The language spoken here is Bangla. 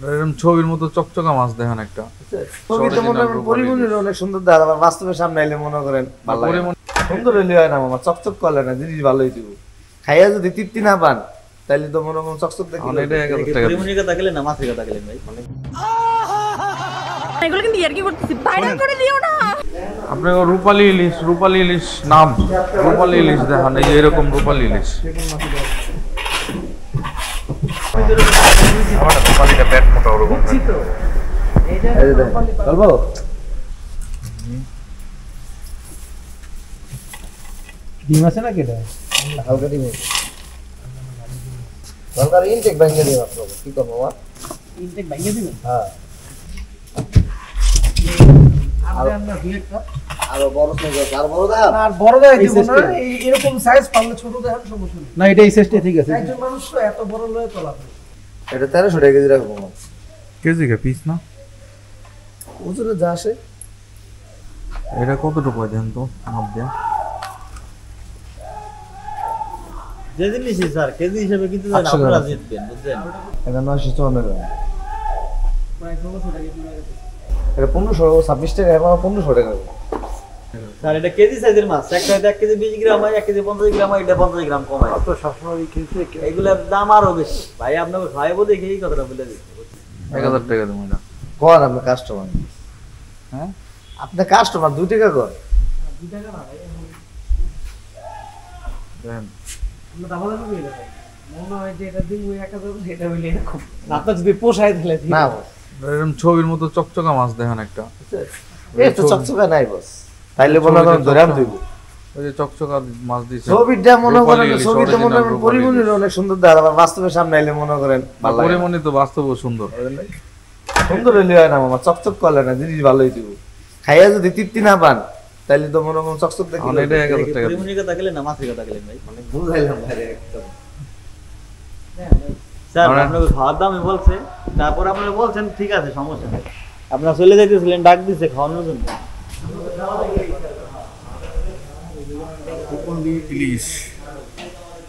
এরকম ছবির মতো চকচকা মাছ দেখেন একটা। ছবিতে মনে করেন পরিমণির অনেক সুন্দর দেখা, আবার বাস্তবের সামনে এলে মনে করেন ভালো লাগে না। সুন্দর হইলে হয় না মামা, চকচক করলে না জিনিস ভালোই দিব। খাইয়া যদি তৃপ্তি না পান তাহলে তো মনে করেন চকচক দেখি পরিমণির কথা গেলেন না মাছের কথা গেলেন ভাই। এগুলো কিন্তু ইয়ার কি করতেছি, ভাইরাল করে দিও না। আপনাকে রূপালী ইলিশ নাম রূপালী ইলিশ দেখান, এই যে এরকম রূপালী ইলিশ। রূপালীটা পেট মোটা ওরকম। চলবো ডিম আছে না কেটে হালকা ডিম দরকার ইনটেক ভেঙে দিই মাত্র। কি করবো মামা? ইনটেক ভাঙিয়ে দিবেন? হ্যাঁ আরো বড় সাইজ আছে, আর বড় দেখা আর বড় দেখাই দিব না, এরকম সাইজ পারলে ছোট দেখান সমস্যা নেই। না এটা এই সাইজটা ঠিক আছে, একজন মানুষ তো এত বড় লয়ে তোলা যায়। এটা 1300 টাকা কেজি রাখবো মামা। কেজি কে পিস না? ওজনে যা আসে। এটা কতটুকু দেন তো মাপ দেন। যে জিনিসই স্যার কেজি হিসেবে কিন্তু আপনারা জিতবেন, বুঝছেন? এটা 954 গ্রাম। প্রায় 1600 টাকা কিলো আছে। এটা 1526 টাকা, এখন 1500 টাকা। স্যার এটা কেজি সাইজের মাছ, একটা 1 কেজি 20 গ্রাম হয়, 1 কেজি 50 গ্রাম হয়, এটা 50 গ্রাম কম হয়। তো সবসময় কিনছে এগুলোর দাম আরো বেশি ভাই, আপনাকে খাইবো দেখে এই কথাটা বলে দিচ্ছি। 1000 টাকা দেবো এটা। কর আপনি কাস্টমার। হ্যাঁ আপনি কাস্টমার 2 টাকা কর। 2 টাকা না ভাই, দেন। আমরা দাবালা নিয়ে যাই। মনে হয় যে এটা দিন ওই 1000 এটা হইলে এরকম আপনার যদি পোষায় তাহলে ঠিক না আছে। এরকম ছবির মতো চকচকা মাছ দেখেন একটা। এই তো চকচকা নাই বস, তাইলে মনে করেন ধরে আমি দিব। ওই যে চকচকা মাছ দিছে। ছবিটা মনে করেন, ছবিতে মনে করেন পরিমণির অনেক সুন্দর দেখা, আবার বাস্তবের সামনে এলে মনে করেন ভালো লাগে না। পরিমণি তো বাস্তবও সুন্দর। সুন্দর হইলে হয় না মামা, চকচক করলে না জিনিস ভালোই দিব। খাইয়া যদি তৃপ্তি না পান তাহলে তো মনে করেন চকচক দেখি এটা 1000 টাকা। পরিমণির কথা গেলেন না মাছের কথা গেলেন ভাই। বুঝাইলাম ভাই একদম। স্যার আপনাকে খাওয়ার দামই বলছে, তারপর আপনারা বলছেন ঠিক আছে সমস্যা নেই। আপনারা চলে যাইতেছিলেন, ডাক দিছে খাওয়ানোর জন্য। ইলিশ